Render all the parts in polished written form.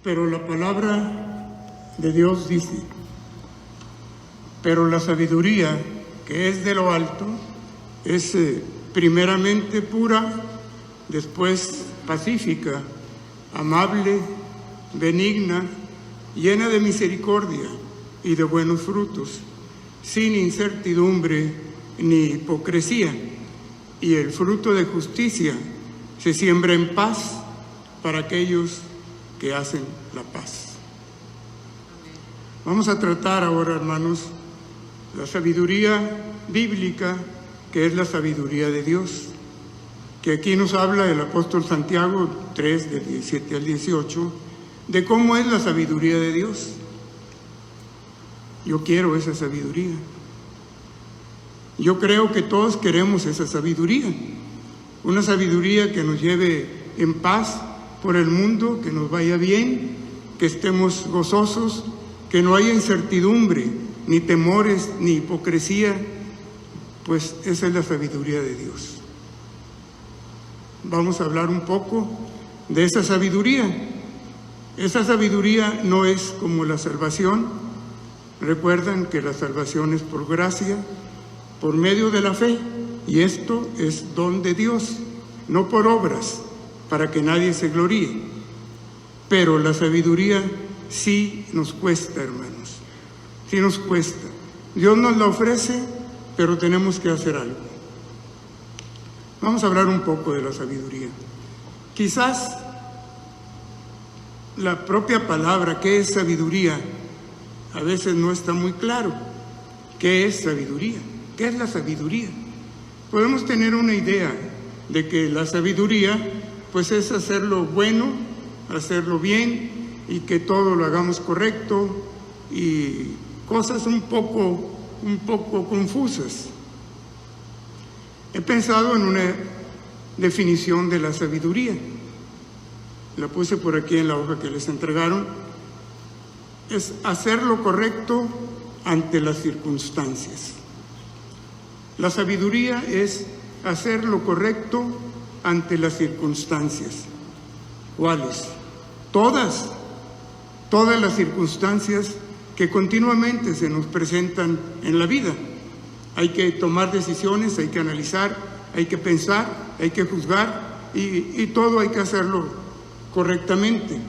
Pero la palabra de Dios dice: pero la sabiduría que es de lo alto es primeramente pura, después pacífica, amable, benigna, llena de misericordia y de buenos frutos, sin incertidumbre ni hipocresía, y el fruto de justicia se siembra en paz para aquellos que hacen la paz. Vamos a tratar ahora, hermanos, la sabiduría bíblica, que es la sabiduría de Dios, que aquí nos habla el apóstol Santiago 3, del 17 al 18, de cómo es la sabiduría de Dios. Yo quiero esa sabiduría. Yo creo que todos queremos esa sabiduría, una sabiduría que nos lleve en paz por el mundo, que nos vaya bien, que estemos gozosos, que no haya incertidumbre, ni temores, ni hipocresía, pues esa es la sabiduría de Dios. Vamos a hablar un poco de esa sabiduría. Esa sabiduría no es como la salvación. Recuerdan que la salvación es por gracia, por medio de la fe, y esto es don de Dios, no por obras, para que nadie se gloríe. Pero la sabiduría sí nos cuesta, hermanos, sí nos cuesta. Dios nos la ofrece, pero tenemos que hacer algo. Vamos a hablar un poco de la sabiduría. Quizás la propia palabra, ¿qué es sabiduría?, a veces no está muy claro. ¿Qué es sabiduría? ¿Qué es la sabiduría? Podemos tener una idea de que la sabiduría, pues, es hacer lo bueno, hacerlo bien, y que todo lo hagamos correcto, y cosas un poco confusas. He pensado en una definición de la sabiduría. La puse por aquí en la hoja que les entregaron. Es hacer lo correcto ante las circunstancias. La sabiduría es hacer lo correcto ante las circunstancias. ¿Cuáles? Todas las circunstancias que continuamente se nos presentan en la vida. Hay que tomar decisiones, hay que analizar, hay que pensar, hay que juzgar, y todo hay que hacerlo correctamente.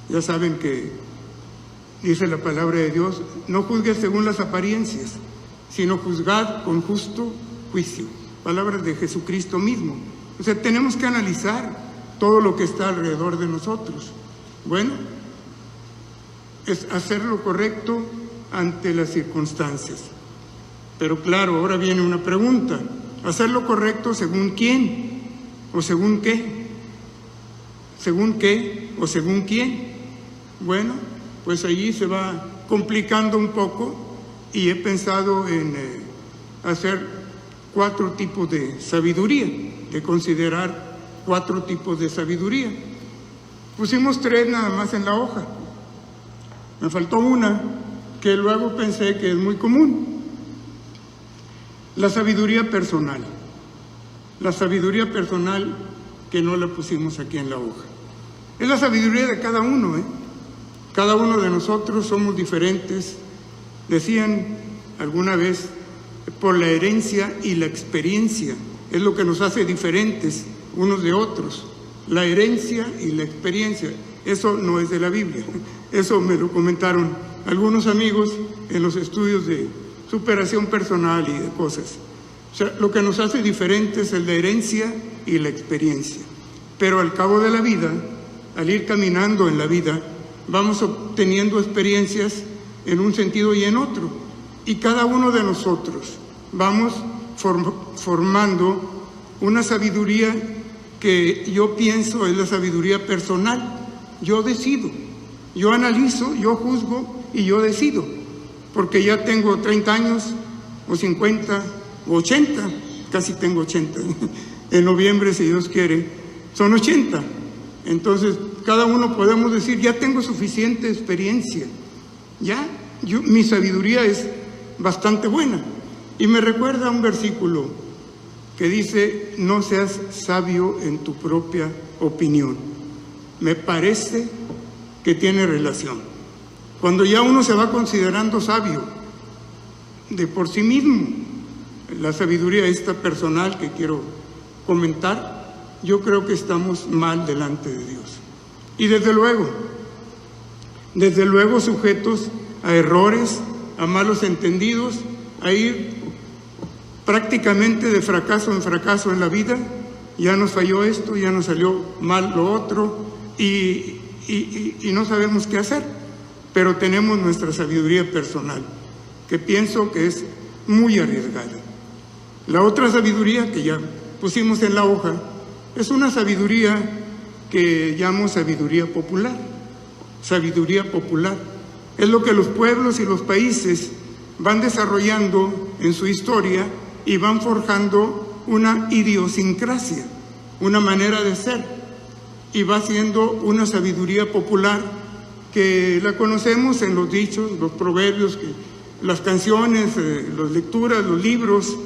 Ya saben que dice la palabra de Dios: no juzgues según las apariencias, sino juzgad con justo juicio. Palabras de Jesucristo mismo. O sea, tenemos que analizar todo lo que está alrededor de nosotros. Bueno, es hacer lo correcto ante las circunstancias. Pero claro, ahora viene una pregunta: ¿hacer lo correcto según quién? ¿O según qué? ¿Según qué o según quién? Bueno, pues allí se va complicando un poco, y he pensado en hacer 4 tipos de sabiduría, de considerar 4 tipos de sabiduría. Pusimos 3 nada más en la hoja. Me faltó una que luego pensé que es muy común: la sabiduría personal. La sabiduría personal, que no la pusimos aquí en la hoja. Es la sabiduría de cada uno, Cada uno de nosotros somos diferentes. Decían alguna vez, por la herencia y la experiencia, es lo que nos hace diferentes unos de otros. La herencia y la experiencia. Eso no es de la Biblia. Eso me lo comentaron algunos amigos en los estudios de superación personal y de cosas. O sea, lo que nos hace diferentes es la herencia y la experiencia. Pero al cabo de la vida, al ir caminando en la vida, vamos obteniendo experiencias en un sentido y en otro. Y cada uno de nosotros vamos formando una sabiduría que yo pienso es la sabiduría personal. Yo decido, yo analizo, yo juzgo y yo decido. Porque ya tengo 30 años, o 50, o 80, casi tengo 80. En noviembre, si Dios quiere, son 80. Entonces, cada uno podemos decir: ya tengo suficiente experiencia, mi sabiduría es bastante buena. Y me recuerda un versículo que dice: no seas sabio en tu propia opinión. Me parece que tiene relación. Cuando ya uno se va considerando sabio de por sí mismo, la sabiduría esta personal que quiero comentar, yo creo que estamos mal delante de Dios. Y desde luego sujetos a errores, a malos entendidos, a ir prácticamente de fracaso en fracaso en la vida. Ya nos falló esto, ya nos salió mal lo otro, y no sabemos qué hacer, pero tenemos nuestra sabiduría personal, que pienso que es muy arriesgada. La otra sabiduría que ya pusimos en la hoja es una sabiduría que llamo sabiduría popular. Sabiduría popular es lo que los pueblos y los países van desarrollando en su historia y van forjando una idiosincrasia, una manera de ser, y va siendo una sabiduría popular que la conocemos en los dichos, los proverbios, las canciones, las lecturas, los libros,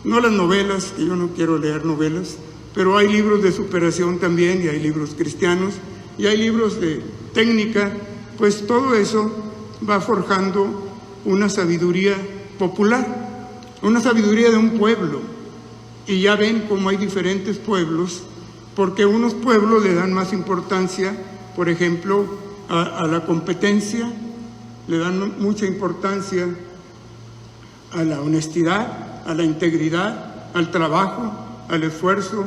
no las novelas, que yo no quiero leer novelas, pero hay libros de superación también, y hay libros cristianos, y hay libros de técnica. Pues todo eso va forjando una sabiduría popular, una sabiduría de un pueblo. Y ya ven cómo hay diferentes pueblos, porque unos pueblos le dan más importancia, por ejemplo, a la competencia, le dan mucha importancia a la honestidad, a la integridad, al trabajo, al esfuerzo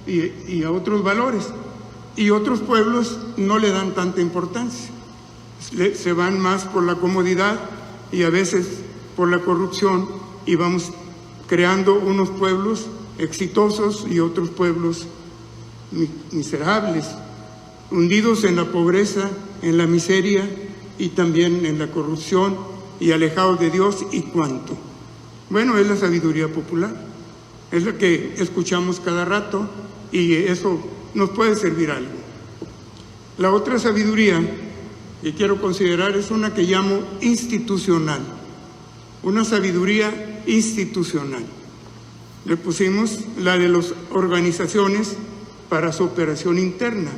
y a otros valores. Y otros pueblos no le dan tanta importancia, se van más por la comodidad y a veces por la corrupción, y vamos creando unos pueblos exitosos y otros pueblos miserables, hundidos en la pobreza, en la miseria y también en la corrupción, y alejados de Dios. ¿Y cuánto? Bueno, es la sabiduría popular, es la que escuchamos cada rato, y eso nos puede servir algo. La otra sabiduría que quiero considerar es una que llamo institucional, una sabiduría institucional. Le pusimos la de las organizaciones para su operación interna.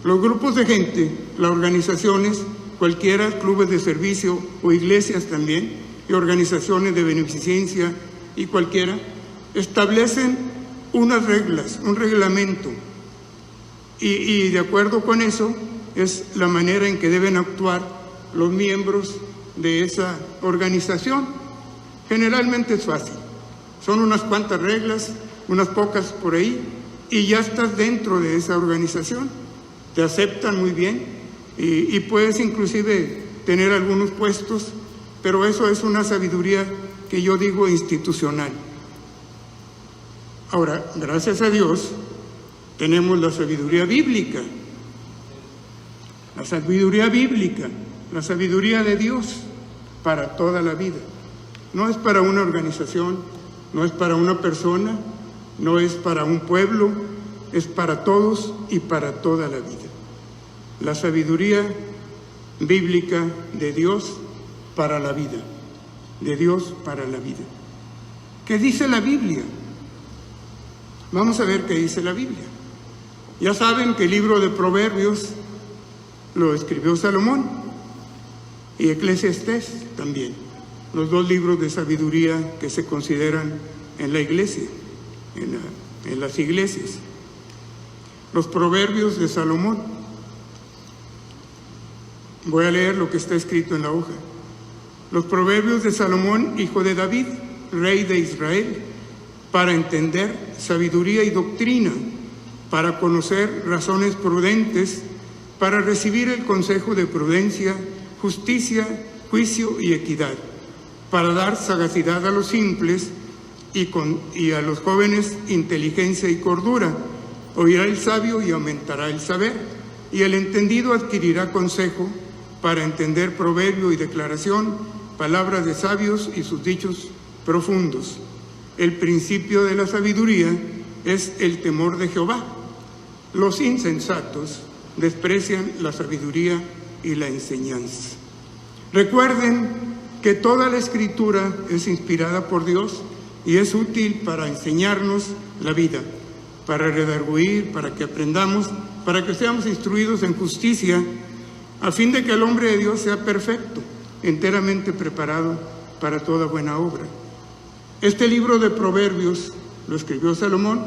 Los grupos de gente, las organizaciones, cualquiera, clubes de servicio o iglesias también, y organizaciones de beneficencia y cualquiera, establecen unas reglas, un reglamento, y de acuerdo con eso es la manera en que deben actuar los miembros de esa organización. Generalmente es fácil, son unas cuantas reglas, unas pocas por ahí, y ya estás dentro de esa organización, te aceptan muy bien, y puedes inclusive tener algunos puestos, pero eso es una sabiduría que yo digo institucional. Ahora, gracias a Dios, tenemos la sabiduría bíblica, la sabiduría de Dios para toda la vida. No es para una organización, no es para una persona, no es para un pueblo, es para todos y para toda la vida. La sabiduría bíblica de Dios para la vida, de Dios para la vida. ¿Qué dice la Biblia? Vamos a ver qué dice la Biblia. Ya saben que el libro de Proverbios lo escribió Salomón, y Eclesiastés también, los dos libros de sabiduría que se consideran en la iglesia, en las iglesias. Los Proverbios de Salomón. Voy a leer lo que está escrito en la hoja. Los Proverbios de Salomón, hijo de David, rey de Israel, para entender sabiduría y doctrina, para conocer razones prudentes, para recibir el consejo de prudencia, justicia, juicio y equidad, para dar sagacidad a los simples y a los jóvenes inteligencia y cordura. Oirá el sabio y aumentará el saber, y el entendido adquirirá consejo para entender proverbio y declaración, palabras de sabios y sus dichos profundos. El principio de la sabiduría es el temor de Jehová. Los insensatos desprecian la sabiduría y la enseñanza. Recuerden que toda la Escritura es inspirada por Dios y es útil para enseñarnos la vida, para redarguir, para que aprendamos, para que seamos instruidos en justicia, a fin de que el hombre de Dios sea perfecto, enteramente preparado para toda buena obra. Este libro de Proverbios lo escribió Salomón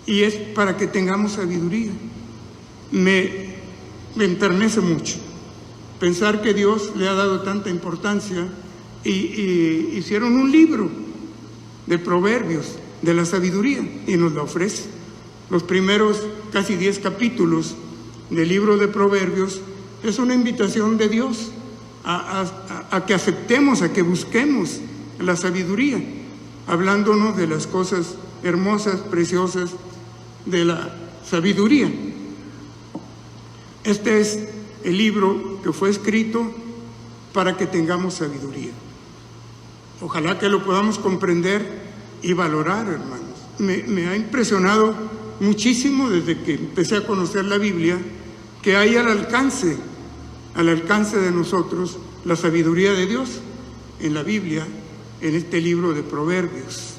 y es para que tengamos sabiduría. Me enternece mucho pensar que Dios le ha dado tanta importancia y hicieron un libro de Proverbios, de la sabiduría, y nos la ofrece. Los primeros casi 10 capítulos del libro de Proverbios es una invitación de Dios a que aceptemos, a que busquemos la sabiduría, hablándonos de las cosas hermosas, preciosas de la sabiduría. Este es el libro que fue escrito para que tengamos sabiduría. Ojalá que lo podamos comprender y valorar, hermanos. Me ha impresionado muchísimo desde que empecé a conocer la Biblia, que hay al alcance de nosotros la sabiduría de Dios en la Biblia, en este libro de Proverbios.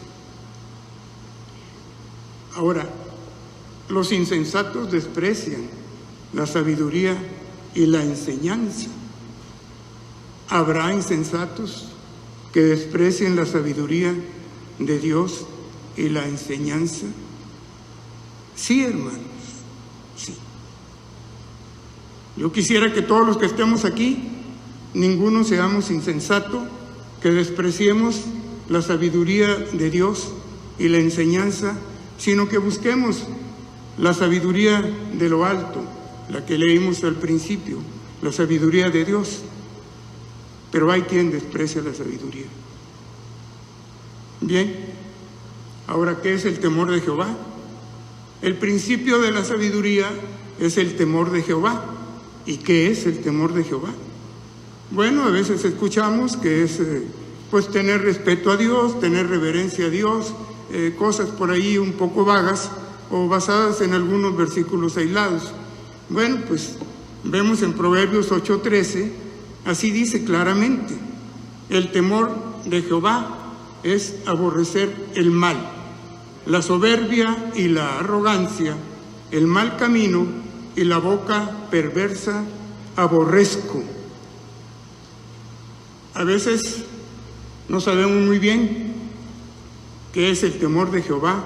Ahora, los insensatos desprecian la sabiduría y la enseñanza. ¿Habrá insensatos que desprecien la sabiduría de Dios y la enseñanza? Sí, hermanos, sí. Yo quisiera que todos los que estemos aquí, ninguno seamos insensato, que despreciemos la sabiduría de Dios y la enseñanza, sino que busquemos la sabiduría de lo alto, la que leímos al principio, la sabiduría de Dios. Pero hay quien desprecia la sabiduría. Bien, ahora, ¿qué es el temor de Jehová? El principio de la sabiduría es el temor de Jehová. ¿Y qué es el temor de Jehová? Bueno, a veces escuchamos que es pues tener respeto a Dios, tener reverencia a Dios, cosas por ahí un poco vagas o basadas en algunos versículos aislados. Bueno, pues vemos en Proverbios 8:13, así dice claramente: el temor de Jehová es aborrecer el mal, la soberbia y la arrogancia, el mal camino y la boca perversa aborrezco. A veces no sabemos muy bien qué es el temor de Jehová.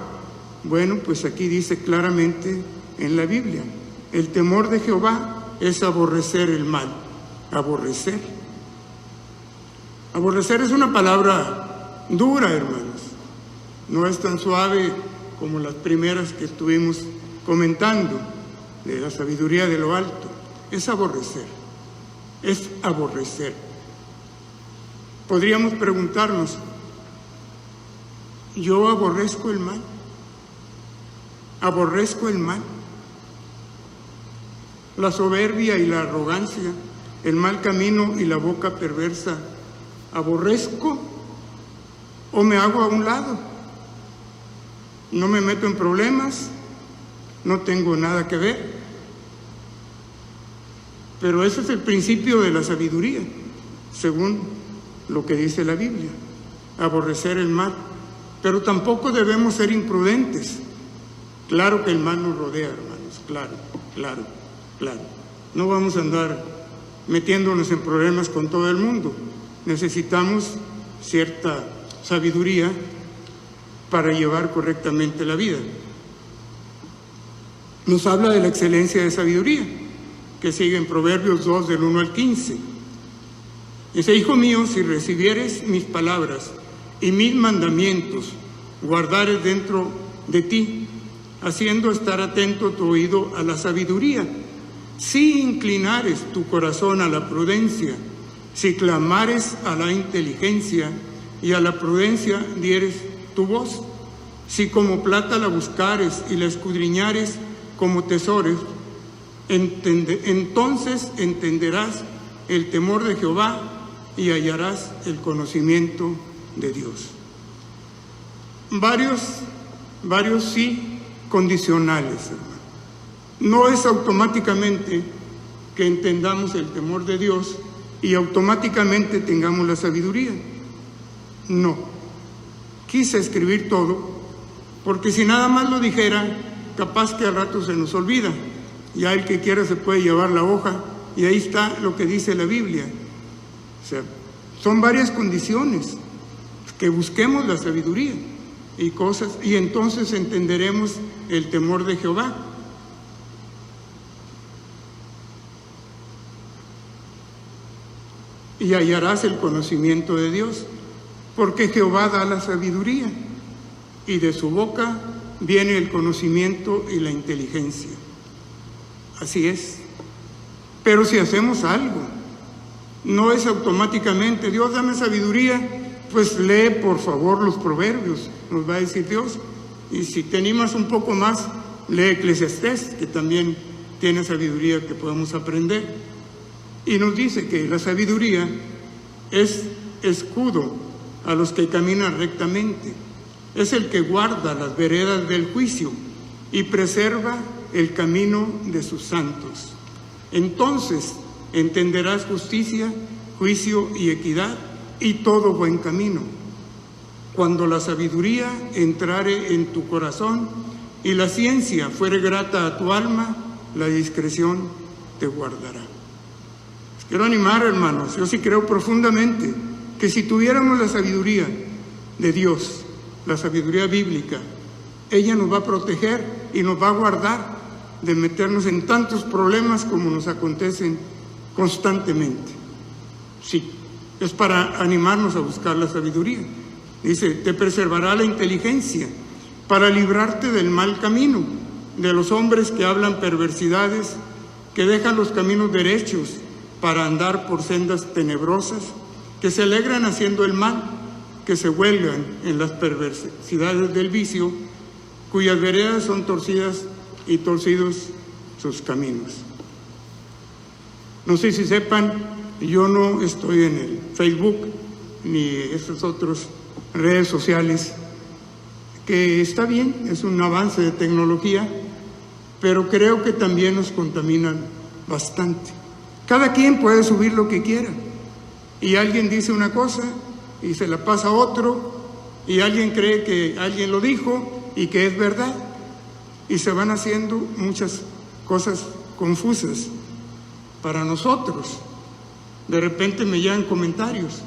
Bueno, pues aquí dice claramente en la Biblia: el temor de Jehová es aborrecer el mal. Aborrecer. Aborrecer es una palabra dura, hermanos. No es tan suave como las primeras que estuvimos comentando, de la sabiduría de lo alto. Es aborrecer. Es aborrecer. Podríamos preguntarnos: ¿yo aborrezco el mal? ¿Aborrezco el mal? La soberbia y la arrogancia, el mal camino y la boca perversa, ¿aborrezco o me hago a un lado? No me meto en problemas, no tengo nada que ver. Pero ese es el principio de la sabiduría, según lo que dice la Biblia: aborrecer el mal. Pero tampoco debemos ser imprudentes. Claro que el mal nos rodea, hermanos, claro. No vamos a andar metiéndonos en problemas con todo el mundo. Necesitamos cierta sabiduría para llevar correctamente la vida. Nos habla de la excelencia de sabiduría, que sigue en Proverbios 2, del 1 al 15. Dice: hijo mío, si recibieres mis palabras y mis mandamientos, guardares dentro de ti, haciendo estar atento tu oído a la sabiduría, si inclinares tu corazón a la prudencia, si clamares a la inteligencia y a la prudencia dieres tu voz, si como plata la buscares y la escudriñares como tesoros, entonces entenderás el temor de Jehová y hallarás el conocimiento de Dios. Varios sí condicionales, hermano. No es automáticamente que entendamos el temor de Dios y automáticamente tengamos la sabiduría. No. Quise escribir todo porque si nada más lo dijera, capaz que al rato se nos olvida. Ya el que quiera se puede llevar la hoja y ahí está lo que dice la Biblia. O sea, son varias condiciones, que busquemos la sabiduría y entonces entenderemos el temor de Jehová. Y hallarás el conocimiento de Dios, porque Jehová da la sabiduría, y de su boca viene el conocimiento y la inteligencia. Así es. Pero si hacemos algo, no es automáticamente, Dios dame sabiduría, pues lee por favor los proverbios, nos va a decir Dios. Y si te animas un poco más, lee Eclesiastés, que también tiene sabiduría que podemos aprender. Y nos dice que la sabiduría es escudo a los que caminan rectamente, es el que guarda las veredas del juicio y preserva el camino de sus santos. Entonces entenderás justicia, juicio y equidad y todo buen camino. Cuando la sabiduría entrare en tu corazón y la ciencia fuere grata a tu alma, la discreción te guardará. Quiero animar, hermanos, yo sí creo profundamente que si tuviéramos la sabiduría de Dios, la sabiduría bíblica, ella nos va a proteger y nos va a guardar de meternos en tantos problemas como nos acontecen constantemente. Sí, es para animarnos a buscar la sabiduría. Dice, te preservará la inteligencia para librarte del mal camino, de los hombres que hablan perversidades, que dejan los caminos derechos para andar por sendas tenebrosas, que se alegran haciendo el mal, que se huelgan en las perversidades del vicio, cuyas veredas son torcidas y torcidos sus caminos. No sé si sepan, yo no estoy en el Facebook ni esas otras redes sociales, que está bien, es un avance de tecnología, pero creo que también nos contaminan bastante. Cada quien puede subir lo que quiera, y alguien dice una cosa y se la pasa a otro, y alguien cree que alguien lo dijo y que es verdad, y se van haciendo muchas cosas confusas para nosotros. De repente me llegan comentarios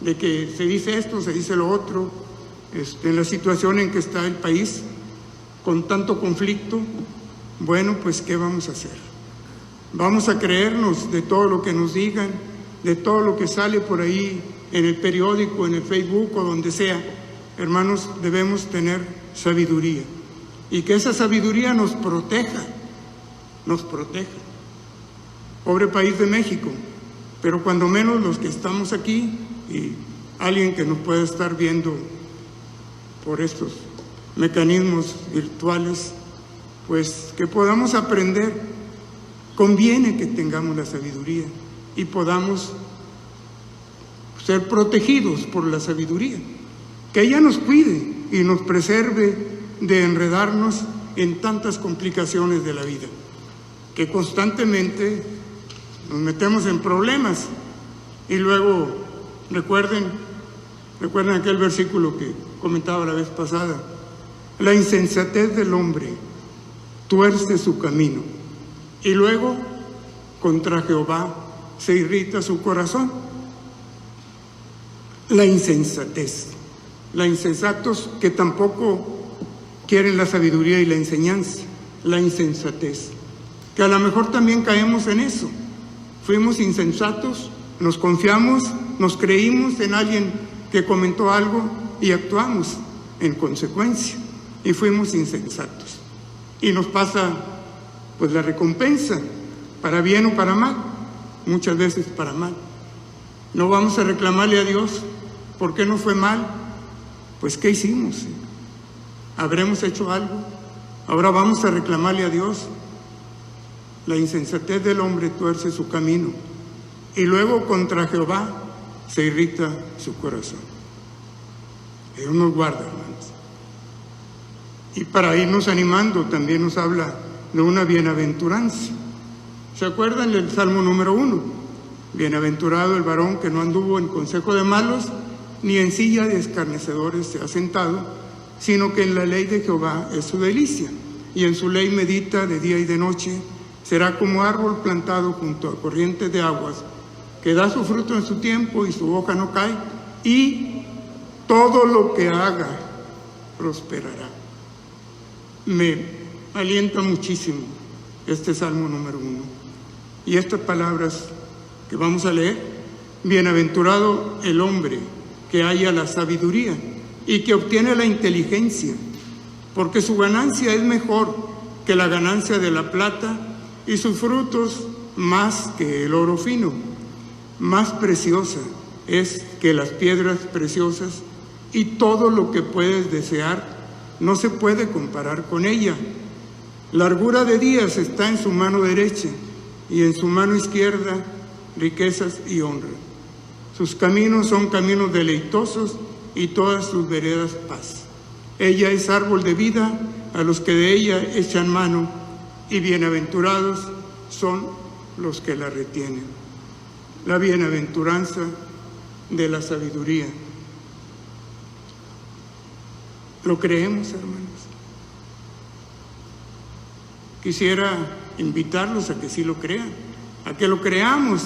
de que se dice esto, se dice lo otro, en la situación en que está el país, con tanto conflicto. Bueno, pues ¿qué vamos a hacer? Vamos a creernos de todo lo que nos digan, de todo lo que sale por ahí en el periódico, en el Facebook o donde sea. Hermanos, debemos tener sabiduría, y que esa sabiduría nos proteja. Pobre país de México, pero cuando menos los que estamos aquí y alguien que nos pueda estar viendo por estos mecanismos virtuales, pues que podamos aprender. Conviene que tengamos la sabiduría y podamos ser protegidos por la sabiduría, que ella nos cuide y nos preserve de enredarnos en tantas complicaciones de la vida, que constantemente nos metemos en problemas. Y luego recuerden aquel versículo que comentaba la vez pasada: la insensatez del hombre tuerce su camino, y luego contra Jehová se irrita su corazón. La insensatez, la insensatos que tampoco quieren la sabiduría y la enseñanza, la insensatez, que a lo mejor también caemos en eso. Fuimos insensatos, nos confiamos, nos creímos en alguien que comentó algo y actuamos en consecuencia, y fuimos insensatos. Y nos pasa pues la recompensa, para bien o para mal, muchas veces para mal. No vamos a reclamarle a Dios por qué no fue mal, pues ¿qué hicimos? ¿Habremos hecho algo? Ahora vamos a reclamarle a Dios. La insensatez del hombre tuerce su camino, y luego contra Jehová se irrita su corazón. Dios nos guarda, hermanos. Y para irnos animando también nos habla de una bienaventuranza. ¿Se acuerdan del Salmo número 1? Bienaventurado el varón que no anduvo en consejo de malos, ni en silla de escarnecedores se ha sentado, sino que en la ley de Jehová es su delicia, y en su ley medita de día y de noche, Será como árbol plantado junto a corrientes de aguas, que da su fruto en su tiempo y su hoja no cae, y todo lo que haga prosperará. Me alienta muchísimo este Salmo número 1. Y estas palabras que vamos a leer: bienaventurado el hombre que halla la sabiduría y que obtiene la inteligencia, porque su ganancia es mejor que la ganancia de la plata, y sus frutos más que el oro fino. Más preciosa es que las piedras preciosas, y todo lo que puedes desear no se puede comparar con ella. Largura de días está en su mano derecha, y en su mano izquierda riquezas y honra. Sus caminos son caminos deleitosos, y todas sus veredas paz. Ella es árbol de vida a los que de ella echan mano, y bienaventurados son los que la retienen. La bienaventuranza de la sabiduría. ¿Lo creemos, hermanos? Quisiera invitarlos a que sí lo crean, a que lo creamos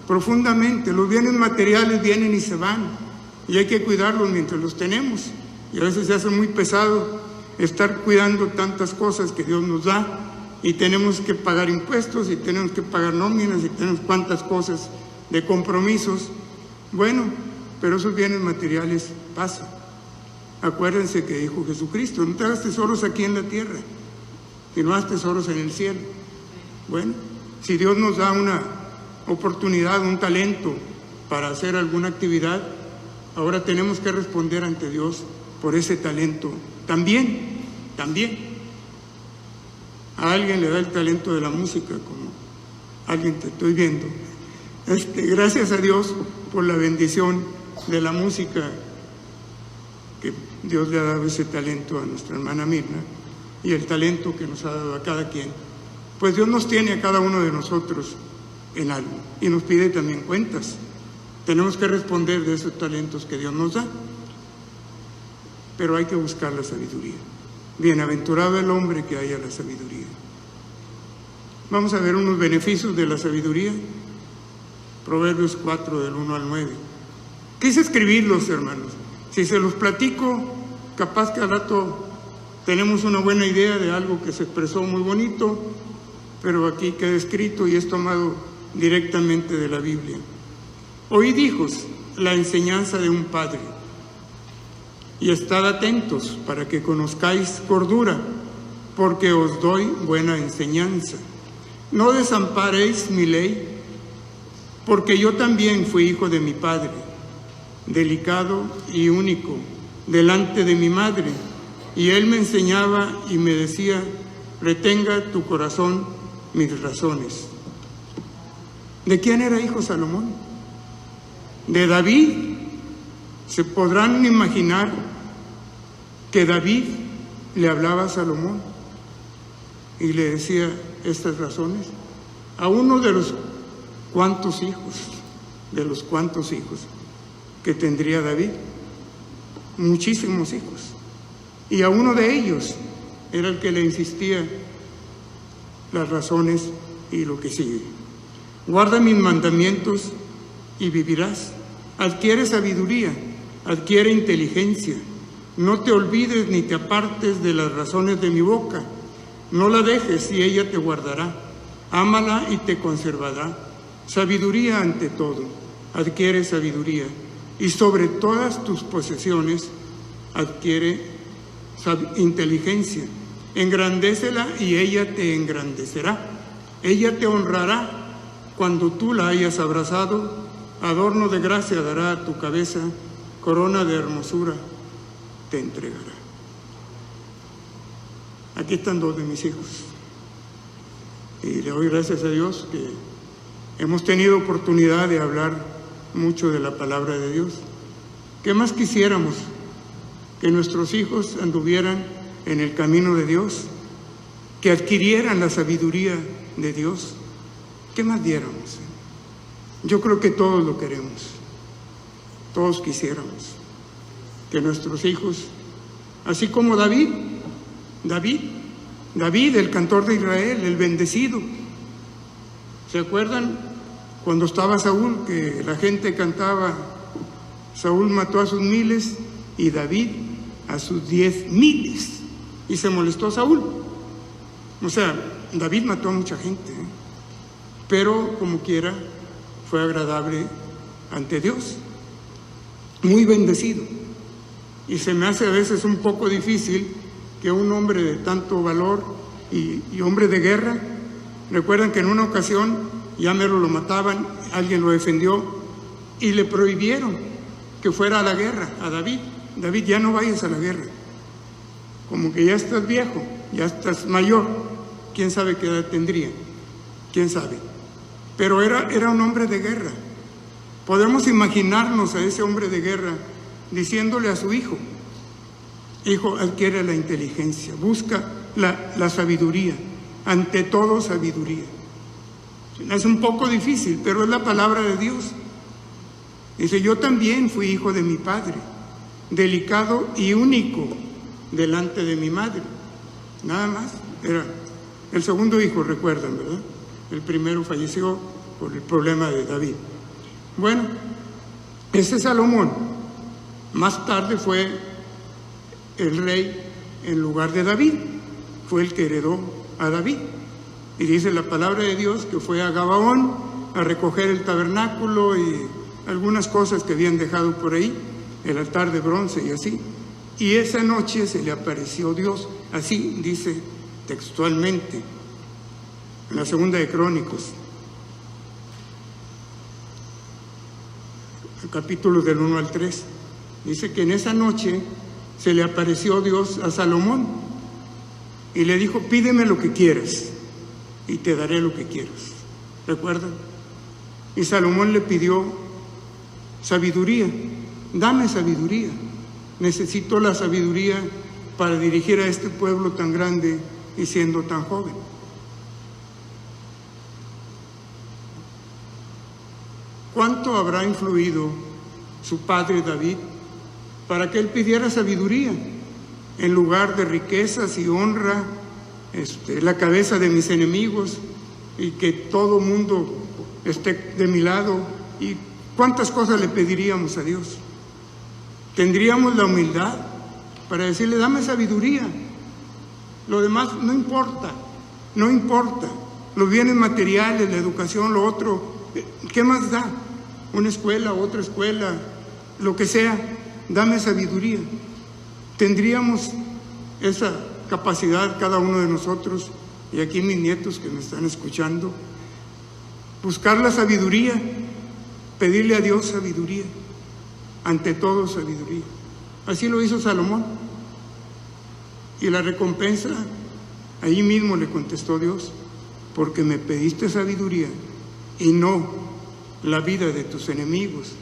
profundamente. Los bienes materiales vienen y se van, y hay que cuidarlos mientras los tenemos. Y a veces se hace muy pesado estar cuidando tantas cosas que Dios nos da, y tenemos que pagar impuestos, y tenemos que pagar nóminas, y tenemos cuantas cosas de compromisos. Bueno, pero esos bienes materiales pasan. Acuérdense que dijo Jesucristo: no te hagas tesoros aquí en la tierra, sino haz tesoros en el cielo. Bueno, si Dios nos da una oportunidad, un talento para hacer alguna actividad, ahora tenemos que responder ante Dios por ese talento. También a alguien le da el talento de la música, como alguien te estoy viendo. Gracias a Dios por la bendición de la música, que Dios le ha dado ese talento a nuestra hermana Mirna, y el talento que nos ha dado a cada quien. Pues Dios nos tiene a cada uno de nosotros en algo, y nos pide también cuentas. Tenemos que responder de esos talentos que Dios nos da, pero hay que buscar la sabiduría. Bienaventurado el hombre que haya la sabiduría. Vamos a ver unos beneficios de la sabiduría. Proverbios 4, del 1 al 9. Quise escribirlos, hermanos. Si se los platico, capaz que al rato tenemos una buena idea de algo que se expresó muy bonito, pero aquí queda escrito y es tomado directamente de la Biblia. Oíd, hijos, la enseñanza de un padre, y estad atentos para que conozcáis cordura, porque os doy buena enseñanza. No desamparéis mi ley, porque yo también fui hijo de mi padre, delicado y único delante de mi madre, y él me enseñaba y me decía: retenga tu corazón mis razones. ¿De quién era hijo Salomón? De David. ¿Se podrán imaginar que David le hablaba a Salomón y le decía estas razones? A uno de los cuantos hijos que tendría David, muchísimos hijos, y a uno de ellos era el que le insistía las razones y lo que sigue. Guarda mis mandamientos y vivirás. Adquiere sabiduría, adquiere inteligencia. No te olvides ni te apartes de las razones de mi boca. No la dejes y ella te guardará. Ámala y te conservará. Sabiduría ante todo, adquiere sabiduría. Y sobre todas tus posesiones adquiere inteligencia. Engrandécela y ella te engrandecerá. Ella te honrará cuando tú la hayas abrazado. Adorno de gracia dará a tu cabeza, corona de hermosura te entregará. Aquí están dos de mis hijos, y le doy gracias a Dios que hemos tenido oportunidad de hablar mucho de la palabra de Dios. ¿Qué más quisiéramos? Que nuestros hijos anduvieran en el camino de Dios, que adquirieran la sabiduría de Dios. ¿Qué más diéramos? Yo creo que todos lo queremos, todos quisiéramos que nuestros hijos, así como David, el cantor de Israel, el bendecido, ¿Se acuerdan cuando estaba Saúl, que la gente cantaba, Saúl mató a sus 1000 y David a sus 10,000? Y se molestó Saúl. O sea, David mató a mucha gente, pero como quiera fue agradable ante Dios, muy bendecido. Y se me hace a veces un poco difícil que un hombre de tanto valor y hombre de guerra, recuerdan que en una ocasión ya mero lo mataban, alguien lo defendió y le prohibieron que fuera a la guerra a David. David, ya no vayas a la guerra, como que ya estás viejo, ya estás mayor, quién sabe qué edad tendría, quién sabe, pero era un hombre de guerra. Podemos imaginarnos a ese hombre de guerra diciéndole a su hijo, hijo, adquiere la inteligencia, busca la sabiduría, ante todo sabiduría. Es un poco difícil, pero es la palabra de Dios. Dice, yo también fui hijo de mi padre, delicado y único delante de mi madre. Nada más, era el segundo hijo, recuerdan, ¿verdad? El primero falleció por el problema de David. Bueno, ese Salomón más tarde fue el rey en lugar de David, fue el que heredó a David. Y dice la palabra de Dios que fue a Gabaón a recoger el tabernáculo y algunas cosas que habían dejado por ahí, el altar de bronce y así. Y esa noche se le apareció Dios, así dice textualmente en la segunda de Crónicos, el capítulo del 1 al 3. Dice que en esa noche se le apareció Dios a Salomón y le dijo, pídeme lo que quieras y te daré lo que quieras. ¿Recuerdan? Y Salomón le pidió sabiduría. Dame sabiduría. Necesito la sabiduría para dirigir a este pueblo tan grande y siendo tan joven. ¿Cuánto habrá influido su padre David para que él pidiera sabiduría en lugar de riquezas y honra, la cabeza de mis enemigos y que todo mundo esté de mi lado? ¿Y cuántas cosas le pediríamos a Dios? Tendríamos la humildad para decirle, dame sabiduría. Lo demás no importa, no importa. Los bienes materiales, la educación, lo otro, ¿qué más da? Una escuela, otra escuela, lo que sea, dame sabiduría. Tendríamos esa capacidad cada uno de nosotros, y aquí mis nietos que me están escuchando, buscar la sabiduría, pedirle a Dios sabiduría, ante todo sabiduría. Así lo hizo Salomón. Y la recompensa, ahí mismo le contestó Dios, porque me pediste sabiduría y no la vida de tus enemigos,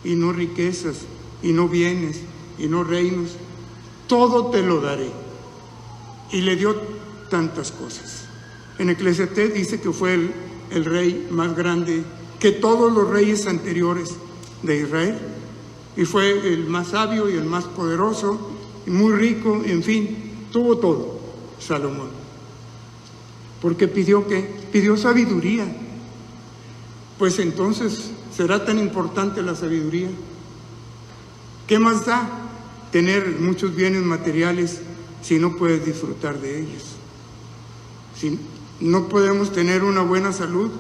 y no riquezas, y no bienes, y no reinos, todo te lo daré. Y le dio tantas cosas. En Eclesiastés dice que fue el rey más grande que todos los reyes anteriores de Israel, y fue el más sabio y el más poderoso, y muy rico, en fin, tuvo todo, Salomón. Porque pidió ¿qué? Pidió sabiduría. Pues entonces, ¿será tan importante la sabiduría? ¿Qué más da tener muchos bienes materiales si no puedes disfrutar de ellos? Si no podemos tener una buena salud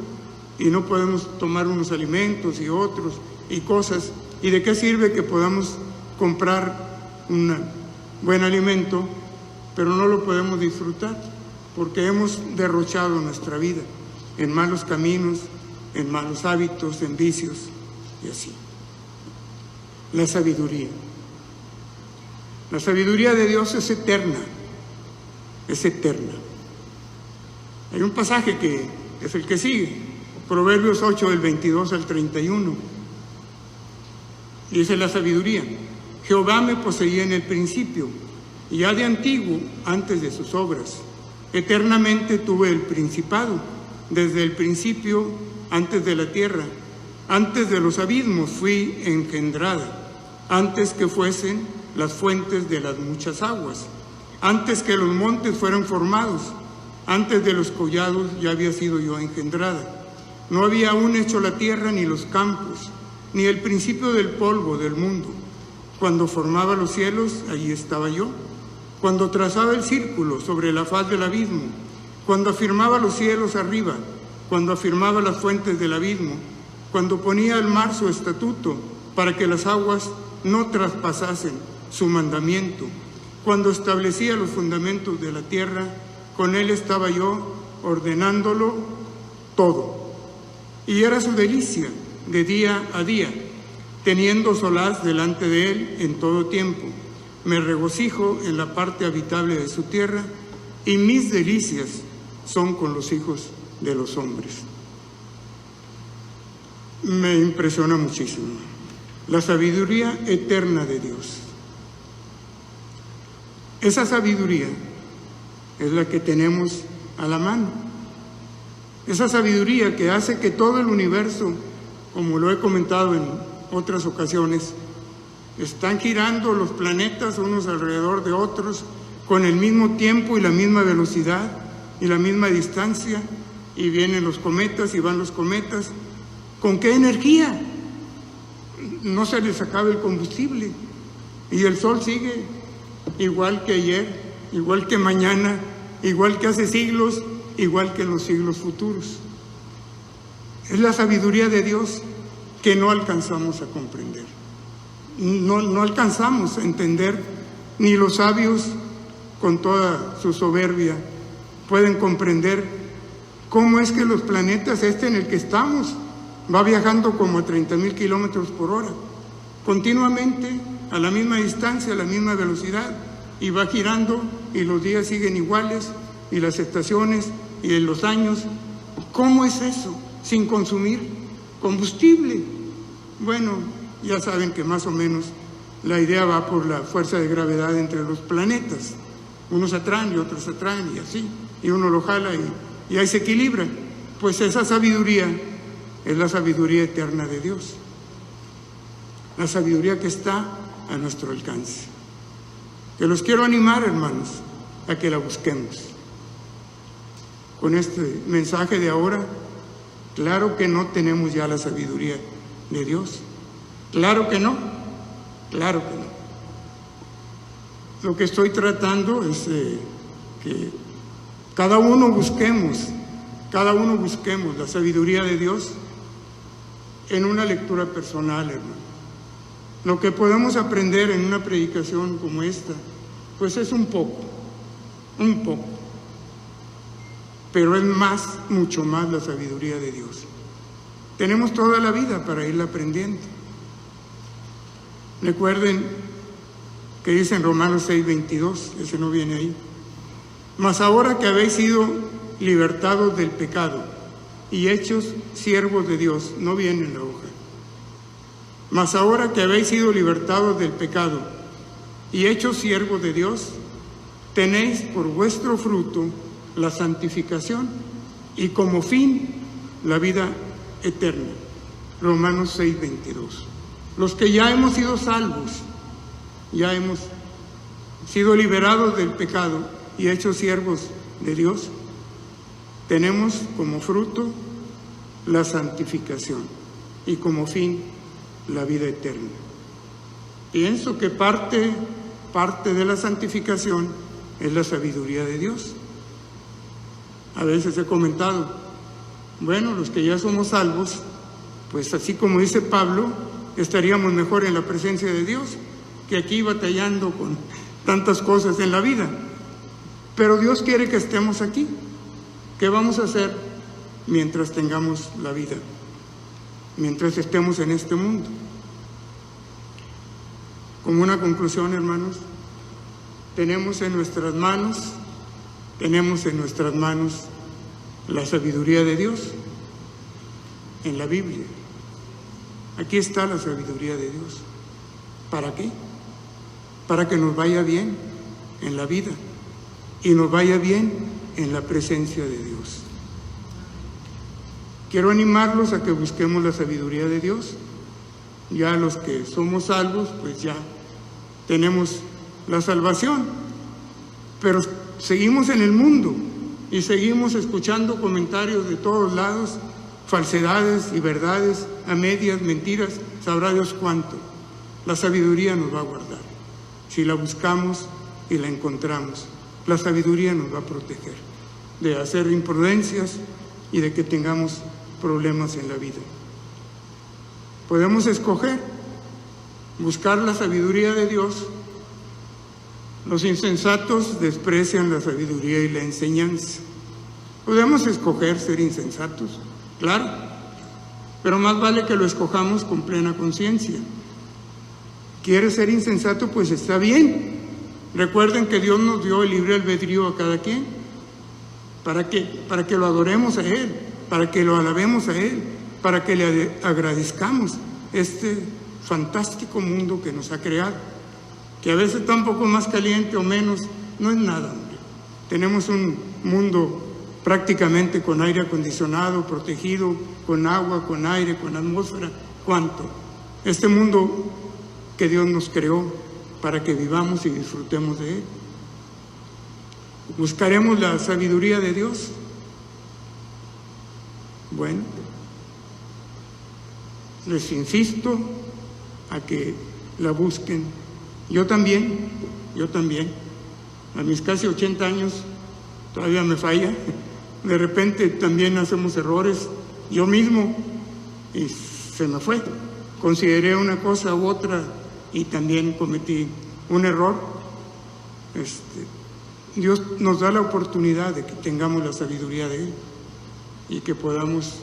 y no podemos tomar unos alimentos y otros y cosas, ¿y de qué sirve que podamos comprar un buen alimento, pero no lo podemos disfrutar? Porque hemos derrochado nuestra vida en malos caminos, en malos hábitos, en vicios y así. La sabiduría. La sabiduría de Dios es eterna, es eterna. Hay un pasaje que es el que sigue, Proverbios 8, del 22 al 31. Dice la sabiduría, Jehová me poseía en el principio, y ya de antiguo, antes de sus obras. Eternamente tuve el principado, desde el principio, antes de la tierra, antes de los abismos fui engendrada, antes que fuesen las fuentes de las muchas aguas, antes que los montes fueran formados, antes de los collados ya había sido yo engendrada, No había aún hecho la tierra ni los campos, ni el principio del polvo del mundo. Cuando formaba los cielos, allí estaba yo. Cuando trazaba el círculo sobre la faz del abismo, cuando afirmaba los cielos arriba, cuando afirmaba las fuentes del abismo, cuando ponía al mar su estatuto para que las aguas no traspasasen su mandamiento, cuando establecía los fundamentos de la tierra, con él estaba yo ordenándolo todo. Y era su delicia de día a día, teniendo solaz delante de él en todo tiempo. Me regocijo en la parte habitable de su tierra, y mis delicias son con los hijos de los hombres. Me impresiona muchísimo la sabiduría eterna de Dios. Esa sabiduría es la que tenemos a la mano. Esa sabiduría que hace que todo el universo, como lo he comentado en otras ocasiones, están girando los planetas unos alrededor de otros con el mismo tiempo y la misma velocidad y la misma distancia, y vienen los cometas y van los cometas. ¿Con qué energía? No se les acaba el combustible y el sol sigue igual que ayer, igual que mañana, igual que hace siglos, igual que en los siglos futuros. Es la sabiduría de Dios que no alcanzamos a comprender. No alcanzamos a entender, ni los sabios con toda su soberbia pueden comprender cómo es que los planetas en el que estamos va viajando como a 30,000 kilómetros por hora, continuamente, a la misma distancia, a la misma velocidad, y va girando, y los días siguen iguales, y las estaciones, y los años. ¿Cómo es eso? Sin consumir combustible. Bueno, ya saben que más o menos la idea va por la fuerza de gravedad entre los planetas. Unos atraen y otros atraen, y así, y uno lo jala y ahí se equilibra. Pues esa sabiduría es la sabiduría eterna de Dios, la sabiduría que está a nuestro alcance. Que los quiero animar, hermanos, a que la busquemos. Con este mensaje de ahora, claro que no tenemos ya la sabiduría de Dios. Claro que no, claro que no. Lo que estoy tratando es que cada uno busquemos la sabiduría de Dios en una lectura personal, hermano. Lo que podemos aprender en una predicación como esta, pues es un poco, pero es mucho más la sabiduría de Dios. Tenemos toda la vida para irla aprendiendo. Recuerden que dice en Romanos 6:22, ese no viene ahí. Mas ahora que habéis sido libertados del pecado y hechos siervos de Dios, no viene en la hoja. Mas ahora que habéis sido libertados del pecado y hechos siervos de Dios, tenéis por vuestro fruto la santificación y como fin la vida eterna. Romanos 6:22. Los que ya hemos sido salvos, ya hemos sido liberados del pecado y hechos siervos de Dios, tenemos como fruto la santificación y como fin la vida eterna. Pienso que parte de la santificación es la sabiduría de Dios. A veces he comentado, bueno, los que ya somos salvos, pues así como dice Pablo, estaríamos mejor en la presencia de Dios que aquí batallando con tantas cosas en la vida. Pero Dios quiere que estemos aquí. ¿Qué vamos a hacer mientras tengamos la vida? Mientras estemos en este mundo. Como una conclusión, hermanos, tenemos en nuestras manos la sabiduría de Dios en la Biblia. Aquí está la sabiduría de Dios. ¿Para qué? Para que nos vaya bien en la vida y nos vaya bien en la presencia de Dios. Quiero animarlos a que busquemos la sabiduría de Dios. Ya los que somos salvos, pues ya tenemos la salvación, pero seguimos en el mundo y seguimos escuchando comentarios de todos lados falsedades y verdades, a medias, mentiras, sabrá Dios cuánto. La sabiduría nos va a guardar. Si la buscamos y la encontramos, la sabiduría nos va a proteger de hacer imprudencias y de que tengamos problemas en la vida. Podemos escoger buscar la sabiduría de Dios. Los insensatos desprecian la sabiduría y la enseñanza. Podemos escoger ser insensatos, claro, pero más vale que lo escojamos con plena conciencia. ¿Quieres ser insensato? Pues está bien. Recuerden que Dios nos dio el libre albedrío a cada quien. ¿Para qué? Para que lo adoremos a Él, para que lo alabemos a Él, para que le agradezcamos este fantástico mundo que nos ha creado, que a veces está un poco más caliente o menos, no es nada, hombre. Tenemos un mundo prácticamente con aire acondicionado, protegido, con agua, con aire, con atmósfera. ¿Cuánto? Este mundo que Dios nos creó para que vivamos y disfrutemos de Él. ¿Buscaremos la sabiduría de Dios? Bueno, les insisto a que la busquen. Yo también, a mis casi 80 años, todavía me falla. De repente también hacemos errores, yo mismo, y se me fue. Consideré una cosa u otra y también cometí un error. Dios nos da la oportunidad de que tengamos la sabiduría de Él y que podamos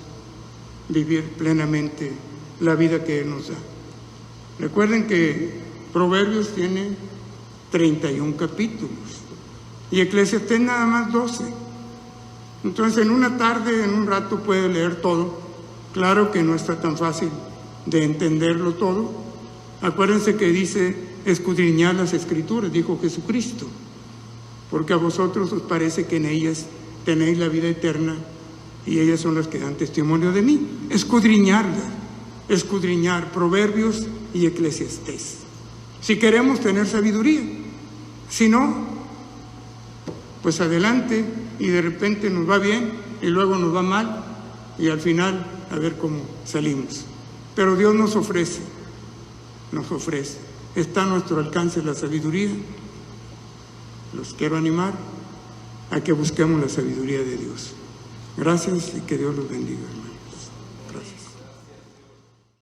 vivir plenamente la vida que Él nos da. Recuerden que Proverbios tiene 31 capítulos y Eclesiastés nada más 12. Entonces en una tarde, en un rato puede leer todo. Claro que no está tan fácil de entenderlo todo. Acuérdense que dice escudriñar las Escrituras, dijo Jesucristo, porque a vosotros os parece que en ellas tenéis la vida eterna y ellas son las que dan testimonio de mí. Escudriñar Proverbios y Eclesiastés, si queremos tener sabiduría. Si no, pues adelante, y de repente nos va bien y luego nos va mal y al final a ver cómo salimos. Pero Dios nos ofrece, está a nuestro alcance la sabiduría. Los quiero animar a que busquemos la sabiduría de Dios. Gracias y que Dios los bendiga, hermano.